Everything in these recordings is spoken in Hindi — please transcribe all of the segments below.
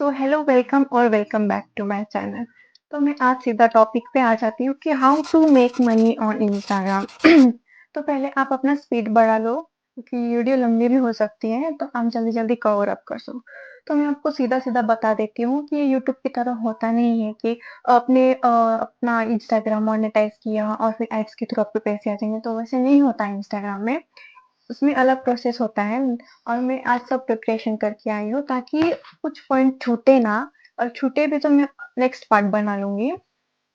सो हेलो वेलकम और welcome back to my channel. तो मैं आज सीधा टॉपिक पे आ जाती हूँ कि how to make money on Instagram. तो पहले आप अपना स्पीड बढ़ा लो क्योंकि वीडियो लंबी भी हो सकती है तो आप जल्दी जल्दी कवर अप कर सको। तो मैं आपको सीधा सीधा बता देती हूँ कि ये यूट्यूब की तरह होता नहीं है कि आपने अपना इंस्टाग्राम मोनेटाइज किया और फिर एड्स के थ्रू आपके पैसे आ जाएंगे, तो वैसे नहीं होता है इंस्टाग्राम में। उसमें अलग प्रोसेस होता है और मैं आज सब प्रिपरेशन करके आई हूँ ताकि कुछ पॉइंट छूटे ना, और छूटे भी तो मैं नेक्स्ट पार्ट बना लूंगी।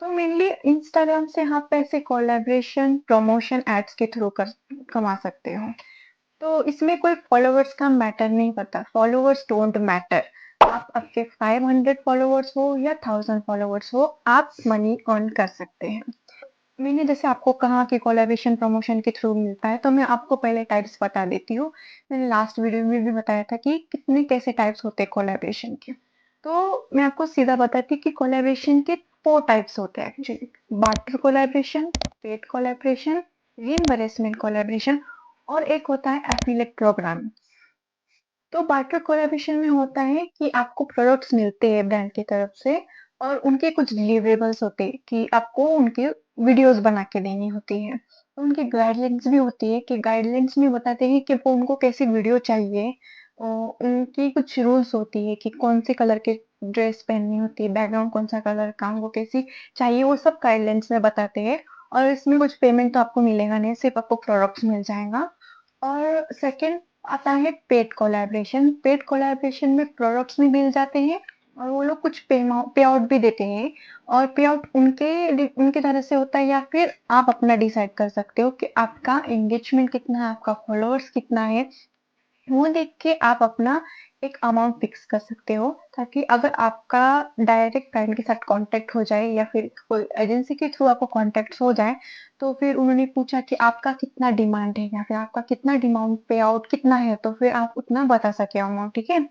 तो मेनली इंस्टाग्राम से आप पैसे कोलैबोरेशन प्रमोशन एड्स के थ्रू कर कमा सकते हो। तो इसमें कोई फॉलोवर्स का मैटर नहीं करता, फॉलोवर्स डोंट मैटर। आप आपके 500 फॉलोवर्स हो या 1000 फॉलोवर्स हो, आप मनी अर्न कर सकते हैं। मैंने जैसे आपको कहा कि कोलैबोरेशन प्रमोशन के थ्रू मिलता है, तो मैं आपको पहले टाइप्स बता देती हूँ। मैंने लास्ट वीडियो में भी बताया था कि कितने कैसे टाइप्स होते हैं कोलैबोरेशन के। तो मैं आपको सीधा बताती हूँ कि कोलैबोरेशन के 4 टाइप्स होते हैं actually. Barter collaboration, paid collaboration, reimbursement collaboration और एक होता है एफिलिएट प्रोग्राम। तो बार्टर कोलैबोरेशन में होता है कि आपको प्रोडक्ट्स मिलते हैं ब्रांड की तरफ से और उनके कुछ डिलीवरेबल्स होते हैं कि आपको उनके वीडियोस बना के देनी होती है। तो उनकी गाइडलाइंस भी होती है कि गाइडलाइंस में बताते हैं कि वो उनको कैसी वीडियो चाहिए। उनकी कुछ रूल्स होती है कि कौन से कलर के ड्रेस पहननी होती है, बैकग्राउंड कौन सा कलर का, उनको कैसी चाहिए, वो सब गाइडलाइंस में बताते हैं। और इसमें कुछ पेमेंट तो आपको मिलेगा नहीं, सिर्फ आपको प्रोडक्ट्स मिल जाएगा। और सेकंड आता है पेड कोलैबोरेशन। पेड कोलैबोरेशन में प्रोडक्ट्स भी मिल जाते हैं और वो लोग कुछ पे आउट भी देते हैं। और पे आउट उनके उनकी तरह से होता है या फिर आप अपना डिसाइड कर सकते हो कि आपका एंगेजमेंट कितना है, आपका फॉलोअर्स कितना है। वो देख के आप अपना एक अमाउंट फिक्स कर सकते हो, ताकि अगर आपका डायरेक्ट क्लाइंट के साथ कांटेक्ट हो जाए या फिर कोई एजेंसी के थ्रू आपको कांटेक्ट हो जाए, तो फिर उन्होंने पूछा कि आपका कितना डिमांड है या फिर आपका कितना डिमांड पे आउट कितना है, तो फिर आप उतना बता सके अमाउंट, ठीक है।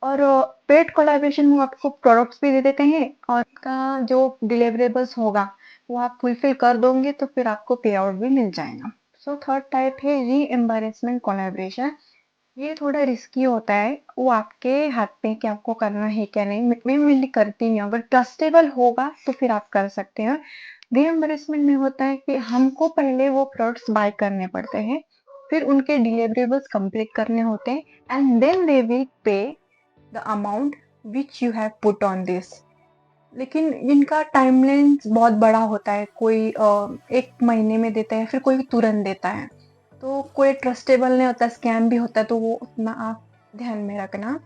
और पेड कोलैबोरेशन में वो आपको प्रोडक्ट्स भी दे देते हैं और का जो डिलीवरेबल्स होगा वो आप फुलफिल कर दोगे तो फिर आपको पे आउट भी मिल जाएगा। सो थर्ड टाइप है रीएम्बर्समेंट कोलैबोरेशन। ये थोड़ा रिस्की होता है, वो आपके हाथ पे है कि आपको करना है क्या नहीं। मैं मेनली करती नहीं हूँ, अगर ट्रस्टेबल होगा तो फिर आप कर सकते हैं। रीइंबर्समेंट में होता है कि हमको पहले वो प्रोडक्ट्स बाय करने पड़ते हैं, फिर उनके डिलीवरेबल्स कंप्लीट करने होते हैं and then they will pay the amount which you have put on this. लेकिन इनका टाइमलाइन बहुत बड़ा होता है, कोई 1 महीने में देता है, फिर कोई तुरंत देता है। तो कोई ट्रस्टेबल नहीं होता, स्कैम भी होता है, तो वो उतना आप ध्यान में रखना।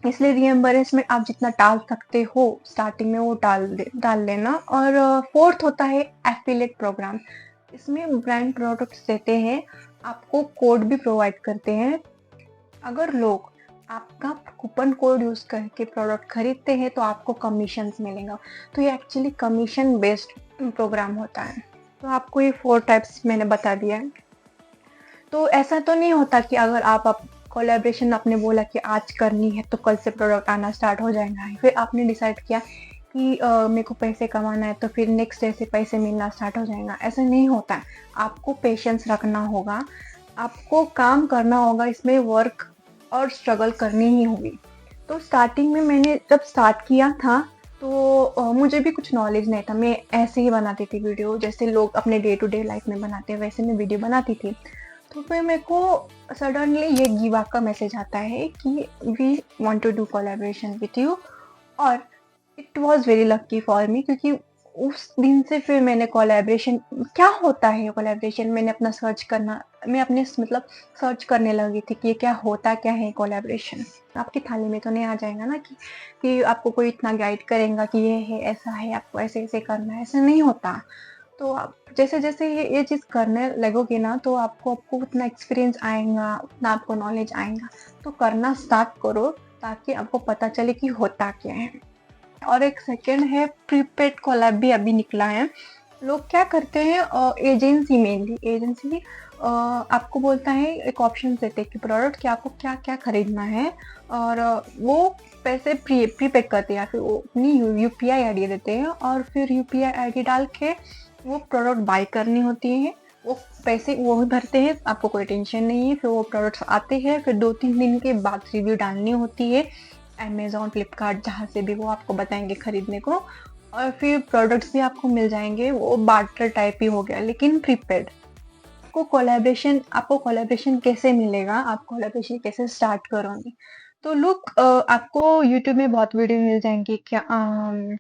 इसलिए रीएम्बर्समेंट आप जितना टाल सकते हो स्टार्टिंग में वो डाल लेना। और फोर्थ होता है एफिलिएट प्रोग्राम। इसमें ब्रांड प्रोडक्ट्स देते हैं, आपको कोड भी प्रोवाइड करते हैं। अगर लोग आपका कूपन कोड यूज करके प्रोडक्ट खरीदते हैं तो आपको कमीशन मिलेगा। तो ये एक्चुअली कमीशन बेस्ड प्रोग्राम होता है। तो आपको ये 4 टाइप्स मैंने बता दिया है। तो ऐसा तो नहीं होता कि अगर आप कोलैबोरेशन आपने बोला कि आज करनी है तो कल से प्रोडक्ट आना स्टार्ट हो जाएगा, फिर आपने डिसाइड किया कि मेरे को पैसे कमाना है तो फिर नेक्स्ट डे से पैसे मिलना स्टार्ट हो जाएगा, ऐसा नहीं होता है। आपको पेशेंस रखना होगा, आपको काम करना होगा, इसमें वर्क और स्ट्रगल करनी ही होगी। तो स्टार्टिंग में मैंने जब स्टार्ट किया था तो मुझे भी कुछ नॉलेज नहीं था, मैं ऐसे ही बनाती थी वीडियो जैसे लोग अपने डे टू डे लाइफ में बनाते हैं, वैसे मैं वीडियो बनाती थी। तो फिर मेरे को सडनली ये गिव का मैसेज आता है कि we want to do collaboration with you. और it was very lucky for me, क्योंकि उस दिन से फिर मैंने कोलैबोरेशन क्या होता है कोलैबोरेशन, मैंने अपना सर्च करना, मैं अपने मतलब सर्च करने लगी थी कि ये क्या होता क्या है कोलैबोरेशन। आपकी थाली में तो नहीं आ जाएगा ना कि आपको कोई इतना गाइड करेगा कि ये है ऐसा है, आपको ऐसे ऐसे करना है, ऐसा नहीं होता। तो आप जैसे जैसे ये चीज़ करने लगोगे ना तो आपको उतना एक्सपीरियंस आएगा, उतना आपको नॉलेज आएगा। तो करना स्टार्ट करो ताकि आपको पता चले कि होता क्या है। और एक सेकंड है प्रीपेड कोलैब भी अभी निकला है। लोग क्या करते हैं, एजेंसी मेनली एजेंसी आपको बोलता है, एक ऑप्शन देते हैं कि प्रोडक्ट कि आपको क्या क्या खरीदना है, और वो पैसे प्रीपेड करते हैं या फिर वो अपनी यूपीआई आईडी देते हैं और फिर यूपीआई आईडी डाल के वो प्रोडक्ट बाय करनी होती है। वो पैसे वो ही भरते हैं, आपको कोई टेंशन नहीं है। फिर वो प्रोडक्ट्स आते हैं, फिर 2-3 दिन के बाद रिव्यू डालनी होती है अमेज़न, फ्लिपकार्ट जहाँ से भी वो आपको बताएँगे खरीदने को, और फिर प्रोडक्ट्स भी आपको मिल जाएँगे, वो बार्टर टाइप ही हो गया लेकिन प्रीपेड। आपको कोलैबोरेशन कैसे मिलेगा, आप कोलैबोरेशन कैसे स्टार्ट करोगे? तो लुक, आपको यूट्यूब में बहुत वीडियो मिल जाएँगी कि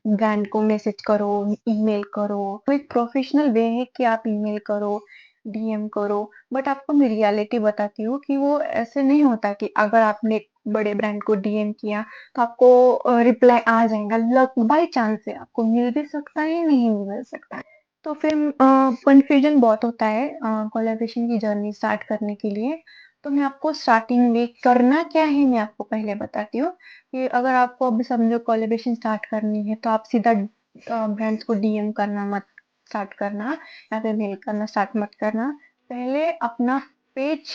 ब्रांड को मैसेज करो, ईमेल करो। तो एक प्रोफेशनल वे है कि आप ईमेल करो, डीएम करो, बट आपको मैं रियलिटी बताती हूँ कि वो ऐसे नहीं होता कि अगर आपने एक बड़े ब्रांड को डीएम किया, तो आपको रिप्लाई आ जाएगा। लक बाय चांस है, आपको मिल भी सकता है, नहीं भी मिल सकता है। तो फिर कन्फ्यूजन बहुत होता है कोलैबोरेशन की जर्नी स्टार्ट करने के लिए। तो मैं आपको स्टार्टिंग में करना क्या है, मैं आपको पहले बताती हूँ कि अगर आपको अभी समझो कोलैबोरेशन स्टार्ट करनी है, तो आप सीधा ब्रांड्स को डीएम करना मत स्टार्ट करना, या फिर मेल करना स्टार्ट मत करना। पहले अपना पेज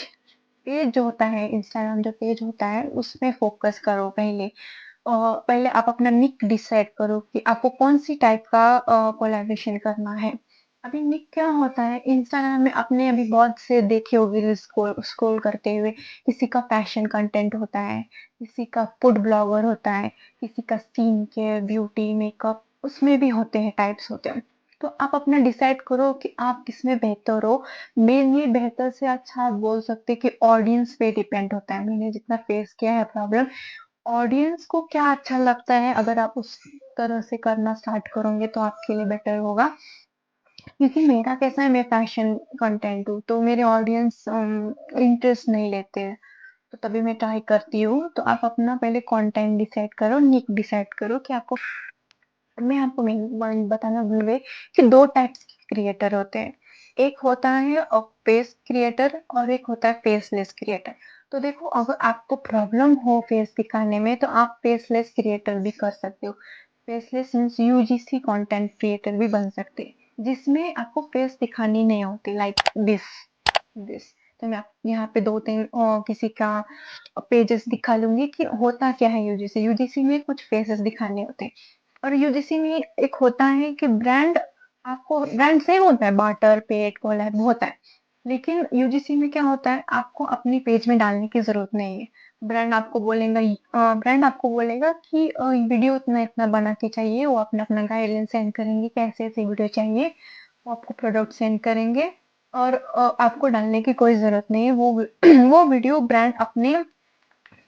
पेज जो होता है, इंस्टाग्राम जो पेज होता है, उसमें फोकस करो पहले। पहले आप अपना निक डिसाइड करो कि आपको कौन-सी टाइप का कोलैबोरेशन करना है। अभी निक क्या होता है, इंस्टाग्राम में आपने अभी बहुत से देखे होंगे रील्स स्क्रॉल करते हुए, किसी का फैशन कंटेंट होता है, किसी का फूड ब्लॉगर होता है, किसी का स्किन केयर, ब्यूटी, मेकअप, उसमें भी होते हैं, टाइप्स होते हैं। तो आप अपना डिसाइड करो कि आप किसमें बेहतर हो। मेनली बेहतर से अच्छा आप बोल सकते हैं कि ऑडियंस पे डिपेंड होता है। मैंने जितना फेस किया है प्रॉब्लम, ऑडियंस को क्या अच्छा लगता है, अगर आप उस तरह से करना स्टार्ट करोगे तो आपके लिए बेटर होगा। क्योंकि मेरा कैसा है, मैं फैशन कंटेंट हूँ, तो मेरे ऑडियंस इंटरेस्ट नहीं लेते हैं, तो तभी मैं ट्राई करती हूँ। तो आप अपना पहले कंटेंट डिसाइड करो, निक डिसाइड करो कि आपको, मैं आपको मेन बताना भूल गई कि 2 टाइप्स के क्रिएटर होते हैं। एक होता है फेस क्रिएटर और एक होता है फेसलेस क्रिएटर। तो देखो, अगर आपको प्रॉब्लम हो फेस दिखाने में, तो आप फेसलेस क्रिएटर भी कर सकते हो। Faceless means UGC content creator भी बन सकते हैं, जिसमें आपको फेस दिखानी नहीं होती, लाइक दिस दिस। तो मैं आप यहाँ पे 2-3 किसी का पेजेस दिखा लूँगी कि होता क्या है यूजीसी। यूजीसी में कुछ फेसेस दिखाने होते हैं। और यूजीसी में एक होता है कि ब्रांड सेम होता है, बार्टर, पेड, कोलैब होता है। लेकिन यूजीसी में क्या होता है, आपको अपनी पेज में डालने की ज़रूरत नहीं है। ब्रांड आपको बोलेगा कि वीडियो इतना-इतना बना के चाहिए, वो अपना-अपना गाइडलाइन सेंड करेंगे कि ऐसे-ऐसे वीडियो चाहिए, वो आपको प्रोडक्ट सेंड करेंगे, और आपको डालने की कोई ज़रूरत नहीं है। वो वीडियो ब्रांड अपने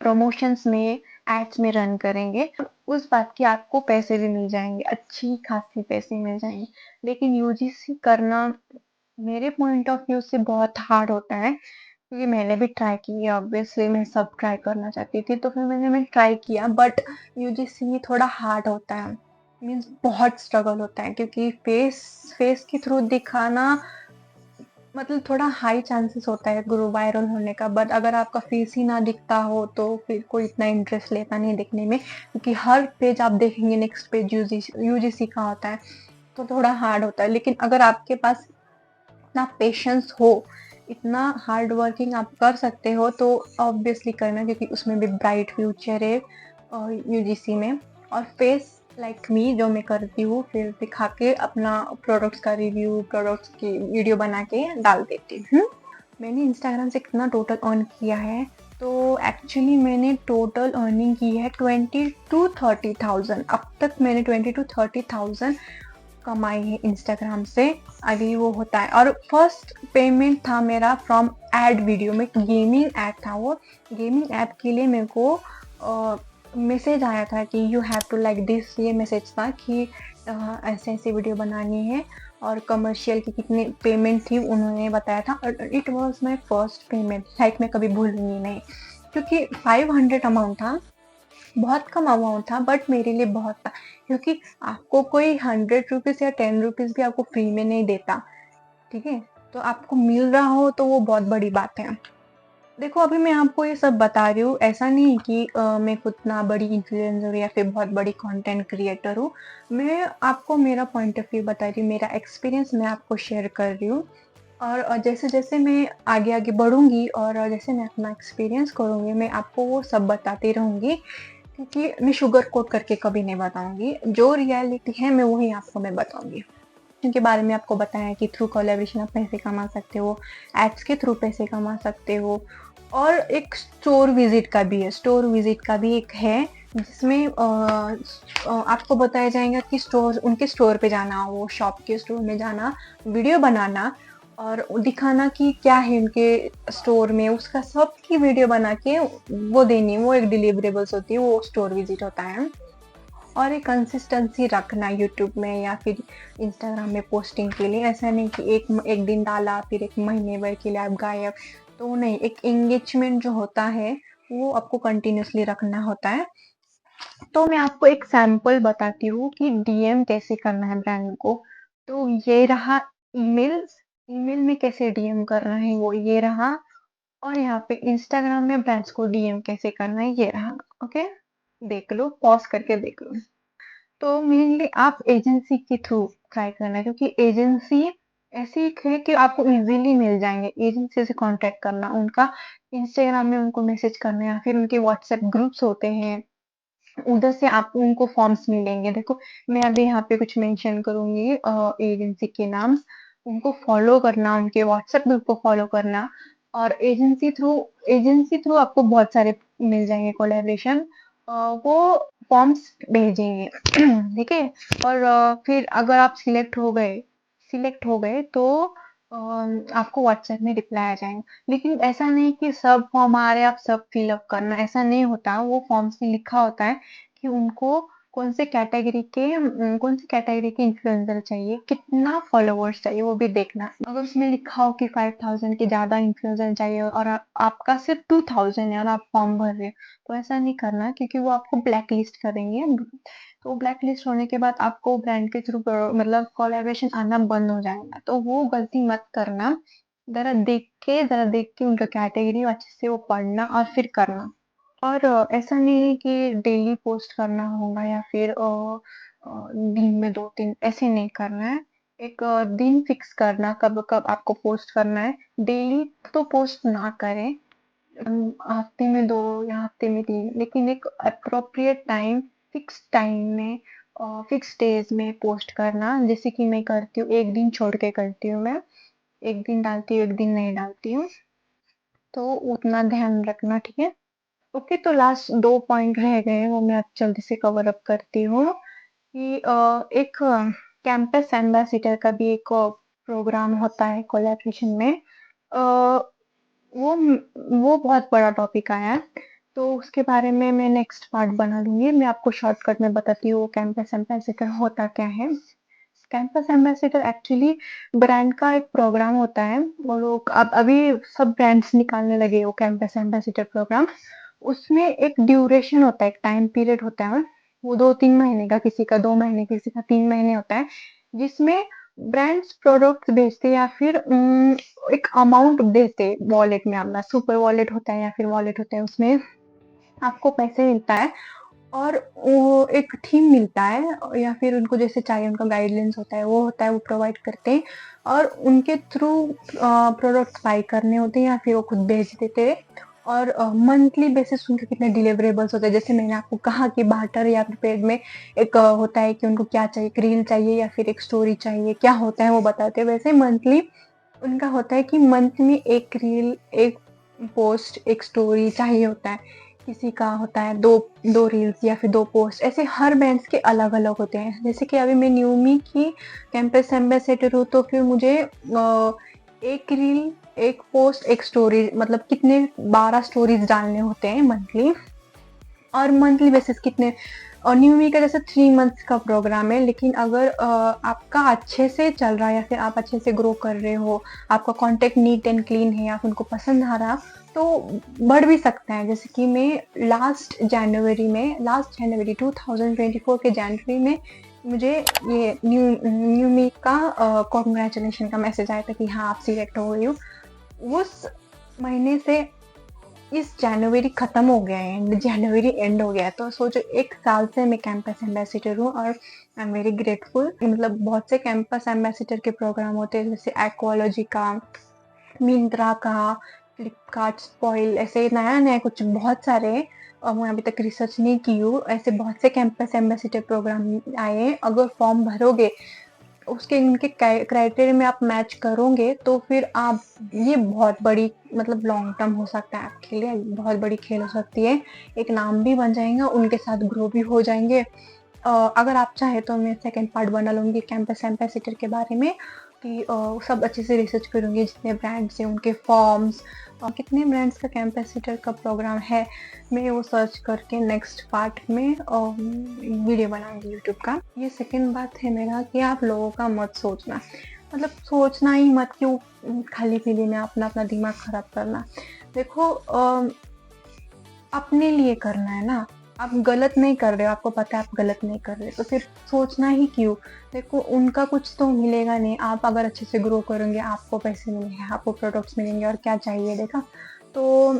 प्रमोशंस में, एड्स में रन करेंगे। उस बात की आपको पैसे भी मिल जाएँगे, अच्छी खासी पैसे मिल जाएँगे। लेकिन यूजीसी करना मेरे पॉइंट ऑफ व्यू से बहुत हार्ड होता है, क्योंकि मैंने भी ट्राई की है, ऑब्वियसली मैं सब ट्राई करना चाहती थी, तो फिर मैं ट्राई किया, बट यूजीसी थोड़ा हार्ड होता है। मीन्स बहुत स्ट्रगल होता है, क्योंकि फेस फेस के थ्रू दिखाना मतलब थोड़ा हाई चांसेस होता है ग्रो वायरल होने का, बट अगर आपका फेस ही ना दिखता हो, तो फिर कोई इतना इंटरेस्ट लेता नहीं देखने में, क्योंकि हर पेज आप देखेंगे, नेक्स्ट पेज यूजीसी का होता है, तो थोड़ा हार्ड होता है। लेकिन अगर आपके पास इतना पेशेंस हो, इतना हार्ड वर्किंग आप कर सकते हो, तो ऑब्वियसली करना, क्योंकि उसमें भी ब्राइट फ्यूचर है यूजीसी में। और फेस लाइक मी जो मैं करती हूँ, फिर दिखा के अपना प्रोडक्ट्स का रिव्यू, प्रोडक्ट्स की वीडियो बना के डाल देती हूँ। मैंने इंस्टाग्राम से कितना टोटल अर्न किया है, तो एक्चुअली मैंने टोटल अर्निंग की है 20 to 30,000। अब तक मैंने 20 to 30,000 कमाई है इंस्टाग्राम से। अभी वो होता है, और फर्स्ट पेमेंट था मेरा फ्रॉम एड वीडियो में, गेमिंग ऐड था वो। गेमिंग ऐप के लिए मेरे को मैसेज आया था कि you have to like this, ये मैसेज था कि ऐसे ऐसे वीडियो बनानी है, और कमर्शियल की कितनी पेमेंट थी उन्होंने बताया था। और it was my first payment, like मैं कभी भूलूंगी नहीं, क्योंकि 500 अमाउंट था, बहुत कम अमाउंट था, बट मेरे लिए बहुत था, क्योंकि आपको कोई 100 रुपीज़ या 10 रुपीज़ भी आपको फ्री में नहीं देता, ठीक है? तो आपको मिल रहा हो तो वो बहुत बड़ी बात है। देखो, अभी मैं आपको ये सब बता रही हूँ, ऐसा नहीं कि मैं खुद ना बड़ी इन्फ्लुएंसर या फिर बहुत बड़ी कंटेंट क्रिएटर हूँ। मैं आपको मेरा पॉइंट ऑफ व्यू बता रही हूँ, मेरा एक्सपीरियंस मैं आपको शेयर कर रही हूँ। और जैसे-जैसे मैं आगे-आगे बढ़ूँगी, और जैसे मैं अपना एक्सपीरियंस करूँगी, मैं आपको वो सब बताती रहूँगी, क्योंकि मैं शुगर कोट करके कभी नहीं बताऊँगी। जो रियलिटी है मैं आपको बताऊँगी। इनके बारे में आपको बताया कि थ्रू कोलैबोरेशन आप पैसे कमा सकते हो, एड्स के थ्रू पैसे कमा सकते हो, और एक स्टोर विजिट का भी है, स्टोर विजिट का भी एक है, जिसमें आपको बताया जाएगा कि उनके स्टोर पे जाना, वो शॉप के स्टोर में जाना, वीडियो बनाना और दिखाना कि क्या है उनके स्टोर में, उसका सब की वीडियो बना के वो देनी, वो एक डिलीवरेबल्स होती है, वो स्टोर विजिट होता है। और एक कंसिस्टेंसी रखना यूट्यूब में या फिर इंस्टाग्राम में पोस्टिंग के लिए। ऐसा नहीं कि एक दिन डाला फिर एक महीने भर के लिए आप गायब, तो नहीं, एक एंगेजमेंट जो होता है वो आपको कंटिन्यूअसली रखना होता है। तो मैं आपको एक सैंपल बताती हूँ कि डीएम कैसे करना है ब्रांड को। तो ये रहा ईमेल, ईमेल में कैसे डीएम करना है वो ये रहा, और यहाँ पे इंस्टाग्राम में ब्रांड्स को डीएम कैसे करना है ये रहा। ओके, देख लो, पॉज करके देख लो। तो मेनली आप एजेंसी के थ्रू ट्राई करना है, क्योंकि एजेंसी ऐसी एक है कि आपको इजीली मिल जाएंगे। एजेंसी से कांटेक्ट करना, उनका इंस्टाग्राम में उनको मैसेज करना या फिर उनके व्हाट्सएप ग्रुप्स होते हैं, उधर से आपको उनको फॉर्म्स मिलेंगे। देखो, मैं अभी यहाँ पे कुछ मेंशन करूंगी एजेंसी के नाम, उनको फॉलो करना, उनके व्हाट्सएप ग्रुप को फॉलो करना, और एजेंसी थ्रू आपको बहुत सारे मिल जाएंगे कोलैबोरेशन, वो फॉर्म्स भेजेंगे। ठीक है, और फिर अगर आप सिलेक्ट हो गए तो आपको व्हाट्सएप में रिप्लाई आ जाएगा। लेकिन ऐसा नहीं कि सब फॉर्म आ रहे हैं आप सब फिलअप करना, ऐसा नहीं होता। वो फॉर्म्स में लिखा होता है कि उनको कौन सी कैटेगरी के इन्फ्लुएंसर चाहिए, कितना फॉलोवर्स चाहिए वो भी देखना। अगर उसमें लिखा हो कि 5000 के ज्यादा इन्फ्लुएंसर चाहिए और आपका सिर्फ 2000 है और आप फॉर्म भर रहे हो, तो ऐसा नहीं करना, क्योंकि वो आपको ब्लैक लिस्ट करेंगे। तो ब्लैक लिस्ट होने के बाद आपको ब्रांड के थ्रू मतलब कोलैबोरेशन आना बंद हो जाएगा। तो वो गलती मत करना। जरा देख के उनका कैटेगरी अच्छे से वो पढ़ना और फिर करना। और ऐसा नहीं है कि डेली पोस्ट करना होगा या फिर दिन में 2-3 ऐसे नहीं करना है। एक दिन फिक्स करना कब कब आपको पोस्ट करना है। डेली तो पोस्ट ना करें, हफ्ते में 2 या हफ्ते में 3, लेकिन एक अप्रोप्रिएट टाइम, फिक्स टाइम में, फिक्स डेज में पोस्ट करना। जैसे कि मैं करती हूँ, एक दिन छोड़ के करती हूँ मैं, एक दिन डालती हूँ, एक दिन नहीं डालती हूँ, तो उतना ध्यान रखना, ठीक है। ओके, तो लास्ट 2 पॉइंट रह गए हैं, वो मैं अब जल्दी से कवर अप करती हूँ कि एक कैंपस एम्बेसडर का भी एक प्रोग्राम होता है कोलैबोरेशन में। अ, वो वो बहुत बड़ा टॉपिक आया है, तो उसके बारे में मैं नेक्स्ट पार्ट बना लूंगी। मैं आपको शॉर्टकट में बताती हूँ वो कैंपस एम्बेसडर होता क्या है। कैंपस एम्बेसडर एक्चुअली ब्रांड का एक प्रोग्राम होता है। वो लोग अब अभी सब ब्रांड्स निकालने लगे वो कैंपस एम्बेसडर प्रोग्राम। उसमें एक ड्यूरेशन होता है, एक टाइम पीरियड होता है, वो 2-3 महीने का, किसी का 2 महीने, किसी का 3 महीने होता है, जिसमें ब्रांड्स प्रोडक्ट्स बेचते या फिर एक अमाउंट देते वॉलेट में। अपना सुपर वॉलेट होता है या फिर वॉलेट होता है, उसमें आपको पैसे मिलता है और वो एक थीम मिलता है, या फिर उनको जैसे चाहिए उनका गाइडलाइंस होता है, वो होता है, वो प्रोवाइड करते हैं, और उनके थ्रू प्रोडक्ट्स बाय करने होते हैं या फिर वो खुद बेच देते हैं। और मंथली बेसिस उनके कितने डिलीवरेबल्स होते हैं, जैसे मैंने आपको कहा कि बार्टर या प्रीपेड में एक होता है कि उनको क्या चाहिए, एक रील चाहिए या फिर एक स्टोरी चाहिए, क्या होता है वो बताते हैं। वैसे मंथली उनका होता है कि मंथ में एक रील, एक पोस्ट, एक स्टोरी चाहिए होता है। किसी का होता है दो दो रील्स या फिर 2 पोस्ट, ऐसे हर बैंड्स के अलग-अलग होते हैं। जैसे कि अभी मैं न्यूमी की कैंपस एम्बेसडर हूँ, तो फिर मुझे 1 रील, 1 पोस्ट, 1 स्टोरी, मतलब कितने 12 स्टोरीज डालने होते हैं मंथली, और मंथली बेसिस कितने। और न्यू वी का जैसे 3 मंथ्स का प्रोग्राम है, लेकिन अगर आपका अच्छे से चल रहा है या फिर आप अच्छे से ग्रो कर रहे हो, आपका कॉन्टेक्ट नीट एंड क्लीन है, आप उनको पसंद आ रहा, तो बढ़ भी सकता है। जैसे कि मैं लास्ट जनवरी 2024 के जनवरी में मुझे ये न्यू मी का कॉन्ग्रेचुलेशन का मैसेज आया था कि हाँ आप सिलेक्ट हो गई हो। उस महीने से इस जनवरी खत्म हो गया है, जनवरी एंड हो गया है, तो सोचो 1 साल से मैं कैंपस एम्बेसडर हूँ और आई एम वेरी ग्रेटफुल। मतलब बहुत से कैंपस एम्बेसडर के प्रोग्राम होते हैं, जैसे एक्वालॉजी का, मिंत्रा का, फ्लिपकार्ट, स्पॉइल, ऐसे नया नया कुछ बहुत सारे, और मैं अभी तक रिसर्च नहीं की हूँ, ऐसे बहुत से कैंपस एम्बेसडर प्रोग्राम आए हैं। अगर फॉर्म भरोगे उसके उनके क्राइटेरिया में आप मैच करोगे तो फिर आप ये बहुत बड़ी मतलब लॉन्ग टर्म हो सकता है आपके लिए, बहुत बड़ी खेल हो सकती है। एक नाम भी बन जाएगा, उनके साथ ग्रो भी हो जाएंगे। अगर आप चाहे तो मैं सेकंड पार्ट बना लूँगी कैंपस एम्बेसडर के बारे में कि सब अच्छे से रिसर्च करूँगी, जितने ब्रांड्स हैं उनके फॉर्म्स, कितने ब्रांड्स का कैंपेसिटर का प्रोग्राम है, मैं वो सर्च करके नेक्स्ट पार्ट में वीडियो बनाऊंगी यूट्यूब का। ये सेकंड बात है मेरा कि आप लोगों का मत सोचना, मतलब सोचना ही मत, क्यों खाली पीली में अपना अपना दिमाग खराब करना। देखो अपने लिए करना है ना, आप गलत नहीं कर रहे हो, आपको पता है आप गलत नहीं कर रहे, तो फिर सोचना ही क्यों। देखो उनका कुछ तो मिलेगा नहीं, आप अगर अच्छे से ग्रो करोगे आपको पैसे मिलेंगे, आपको प्रोडक्ट्स मिलेंगे, और क्या चाहिए। देखा तो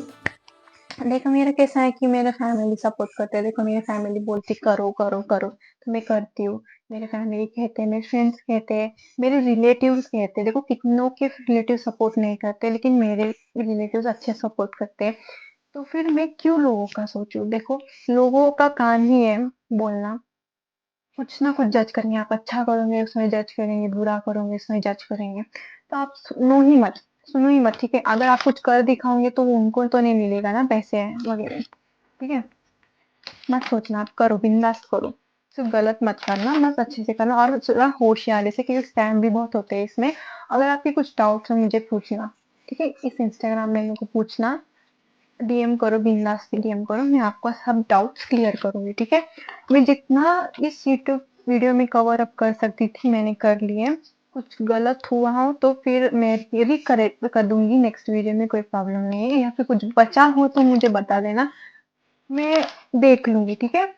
देखो मेरा कैसा है कि मेरा फैमिली सपोर्ट करते हैं। देखो मेरी फैमिली बोलती करो करो करो तो मैं करती हूँ, मेरे फैमिली कहते हैं, मेरे फ्रेंड्स कहते हैं, मेरे रिलेटिव्स कहते हैं। देखो कितनों के रिलेटिव सपोर्ट नहीं करते, लेकिन मेरे रिलेटिव्स अच्छे सपोर्ट करते हैं, तो फिर मैं क्यों लोगों का सोचूं। देखो लोगों का काम ही है बोलना, कुछ ना कुछ जज करेंगे। आप अच्छा करोगे उसमें जज करेंगे, बुरा करोगे उसमें जज करेंगे, तो आप सुनो ही मत, सुनो ही मत, ठीक है। अगर आप कुछ कर दिखाओगे तो वो उनको तो नहीं मिलेगा ना पैसे वगैरह, ठीक है। मत सोचना, आप करो, बिंदास करो, सिर्फ गलत मत करना, बस अच्छे से करना और थोड़ा होशियारी से, क्योंकि स्कैम भी बहुत होते हैं इसमें। अगर आपके कुछ डाउट्स हो मुझे पूछना, ठीक है, इस इंस्टाग्राम में मेरे को पूछना, डीएम करो, बिंदास डीएम करो, मैं आपको सब डाउट्स क्लियर करूंगी, ठीक है। मैं जितना इस यूट्यूब वीडियो में कवर अप कर सकती थी मैंने कर लिए। कुछ गलत हुआ हो तो फिर मैं ये भी करेक्ट कर दूंगी नेक्स्ट वीडियो में, कोई प्रॉब्लम नहीं है। या फिर कुछ बचा हो तो मुझे बता देना, मैं देख लूंगी, ठीक है।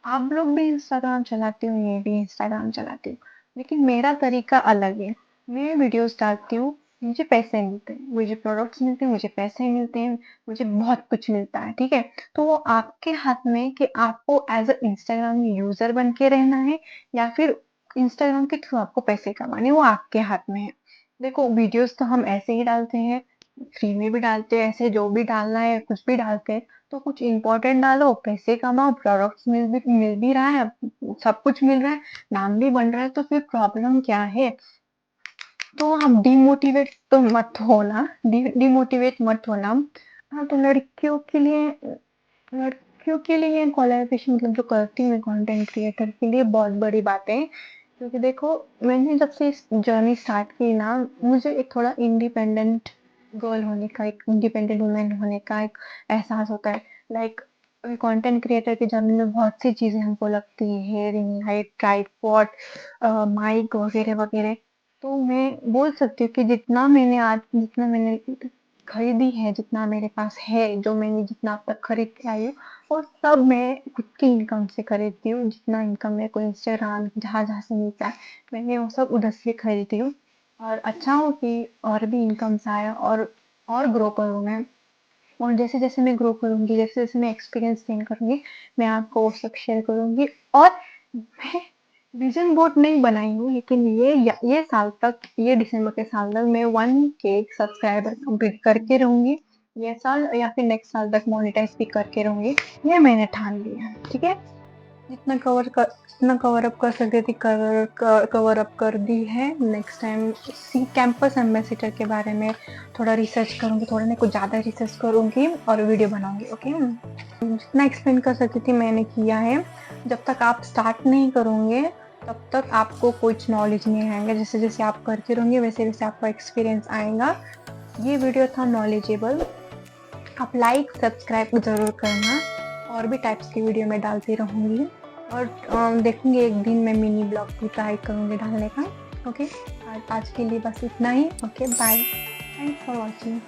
आप लोग भी इंस्टाग्राम चलाते हो, ये भी इंस्टाग्राम चलाती हूँ, लेकिन मेरा तरीका अलग है। मैं वीडियोस डालती हूँ, मुझे पैसे मिलते हैं, मुझे प्रोडक्ट्स मिलते हैं, मुझे पैसे मिलते हैं, मुझे बहुत कुछ मिलता है, ठीक है। तो वो आपके हाथ में कि आपको एज अ इंस्टाग्राम यूजर बन के रहना है या फिर इंस्टाग्राम के थ्रू आपको पैसे कमाने, वो आपके हाथ में है। देखो वीडियोस तो हम ऐसे ही डालते हैं, फ्री में भी डालते हैं, ऐसे जो भी डालना है कुछ भी डालते हैं, तो कुछ इम्पोर्टेंट डालो, पैसे कमाओ, प्रोडक्ट्स मिल भी रहा है, सब कुछ मिल रहा है, नाम भी बन रहा है, तो फिर प्रॉब्लम क्या है। तो हम डिमोटिवेट तो मत होना, डिमोटिवेट मत होना। हाँ तो लड़कियों के लिए कोलैबोरेशन मतलब जो करती हूँ मैं कंटेंट क्रिएटर के लिए बहुत बड़ी बात है, क्योंकि देखो मैंने जब से इस जर्नी स्टार्ट की ना, मुझे एक थोड़ा इंडिपेंडेंट गर्ल होने का, एक इंडिपेंडेंट वुमेन होने का एक एहसास होता है। लाइक कंटेंट क्रिएटर की जर्नी में बहुत सी चीजें हमको लगती है, रिंग लाइट, ट्राइपॉड, माइक वगैरह वगैरह। तो मैं बोल सकती हूँ कि जितना मैंने खरीदी है, जितना मेरे पास है, जो मैंने जितना अब तक खरीद के आई हूँ, वो सब मैं खुद की इनकम से खरीदती हूँ। जितना इनकम मेरे को इंस्टाग्राम जहाँ से मिलता है, मैंने वो सब उधर से खरीदती हूँ। और अच्छा हो कि और भी इनकम्स आए और ग्रो करूँ मैं। और जैसे जैसे मैं ग्रो करूंगी, जैसे जैसे मैं एक्सपीरियंस गेन करूंगी, मैं आपको वो सब शेयर करूंगी। और मैं विजन बोर्ड नहीं बनाई हूँ, लेकिन ये साल तक, ये दिसंबर के साल तक मैं 1K सब्सक्राइबर कंप्लीट करके रहूंगी। ये साल या फिर नेक्स्ट साल तक मोनेटाइज भी करके रहूंगी, ये मैंने ठान लिया है, ठीक है। जितना कवर अप कर सकती थी कवर अप कर दी है। Next time see campus ambassador के बारे में थोड़ा रिसर्च करूंगी, थोड़ा नहीं कुछ ज़्यादा रिसर्च करूंगी और वीडियो बनाऊंगी, ओके। जितना एक्सप्लेन कर सकती थी मैंने किया है। जब तक आप स्टार्ट नहीं करोगे तब तक आपको कुछ नॉलेज नहीं आएगा, जैसे जैसे आप करते रहोगे वैसे वैसे आपको एक्सपीरियंस आएगा। ये वीडियो था नॉलेजेबल, आप लाइक सब्सक्राइब ज़रूर करना। और भी टाइप्स की वीडियो मैं डालती रहूँगी, और देखूँगी एक दिन मैं मिनी ब्लॉग भी ट्राई करूँगी डालने का, ओके। आज के लिए बस इतना ही, okay bye, thanks for watching.